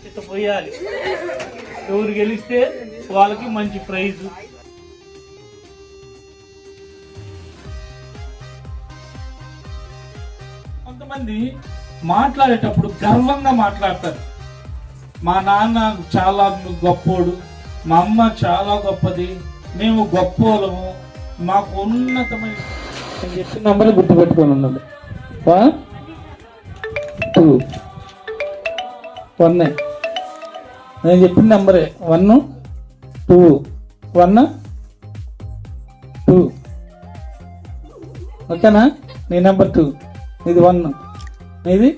ఇట్లా పోయాలి. ఎవరు గెలిస్తే వాళ్ళకి మంచి ప్రైజ్. కొంతమంది మాట్లాడేటప్పుడు గర్వంగా మాట్లాడతారు. మా నాన్న చాలా గొప్పోడు, మా అమ్మ చాలా గొప్పది, మేము గొప్పోలము, మాకు ఉన్నతమైన అని చెప్పి నంబర్ గుర్తుపెట్టుకొని ఉన్నాడు. 1 2 1 నేను చెప్పిన నెంబరే 1 2 1 2 ఓకేనా? నీ నెంబర్ 2, ఇది 1, నీది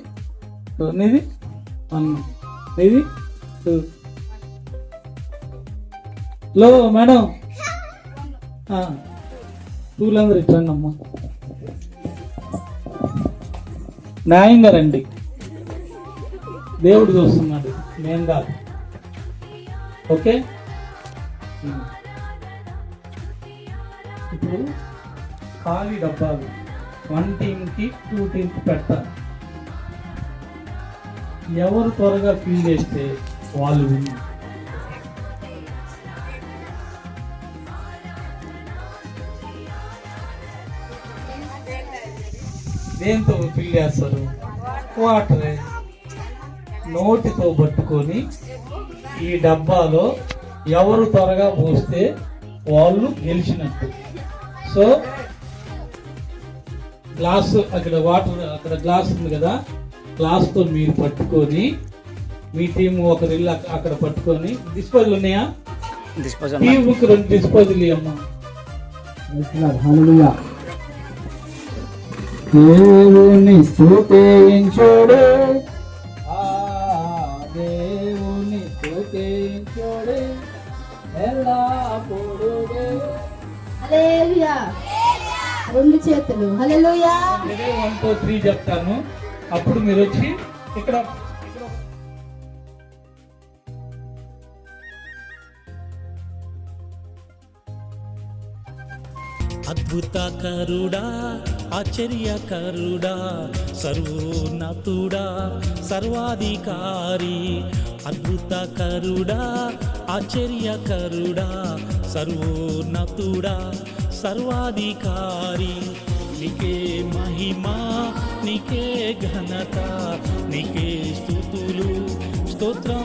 2, నీది 1, నీది 2. లో మేడం 2 అందరూ ఇచ్చండి అమ్మా. న్యాయంగా రండి, దేవుడు చూస్తున్నాడు, నేను కాదు. ఓకే, ఇప్పుడు ఖాళీ డబ్బాలు 1 టీంకి 2 టీంకి పెడతారు. ఎవరు త్వరగా ఫిల్ చేస్తే వాళ్ళు విన్. దేంతో ఫిల్ చేస్తారు? వాటరే. నోటితో పట్టుకొని ఈ డబ్బాలో ఎవరు త్వరగా పోస్తే వాళ్ళు గెలిచినట్టు. సో గ్లాసు అక్కడ వాటర్, అక్కడ గ్లాస్ ఉంది కదా, గ్లాస్తో మీరు పట్టుకొని మీ టీం ఒకరు ఇల్లు అక్కడ పట్టుకొని, డిస్పోజల్ ఉన్నాయా? టీంకి 2 డిస్పోజల్ అమ్మా. దేవుని స్తుతించుడే, దేవుని స్తుతించుడే ఎల్లప్పుడూ. హల్లెలూయా. 2 చేతులు హల్లెలూయా. 1 2 3 చెప్తాను, అప్పుడు మీరు వచ్చి ఇక్కడ అద్భుతకరుడా, ఆశ్చర్యకరుడా, సర్వోన్నతుడా, సర్వాధికారి. అద్భుతకరుడా, ఆశ్చర్యకరుడా, సర్వోన్నతుడా, సర్వాధికారి. నీకే మహిమా, నీకే ఘనత, నీకే స్తుతులు, స్తోత్రం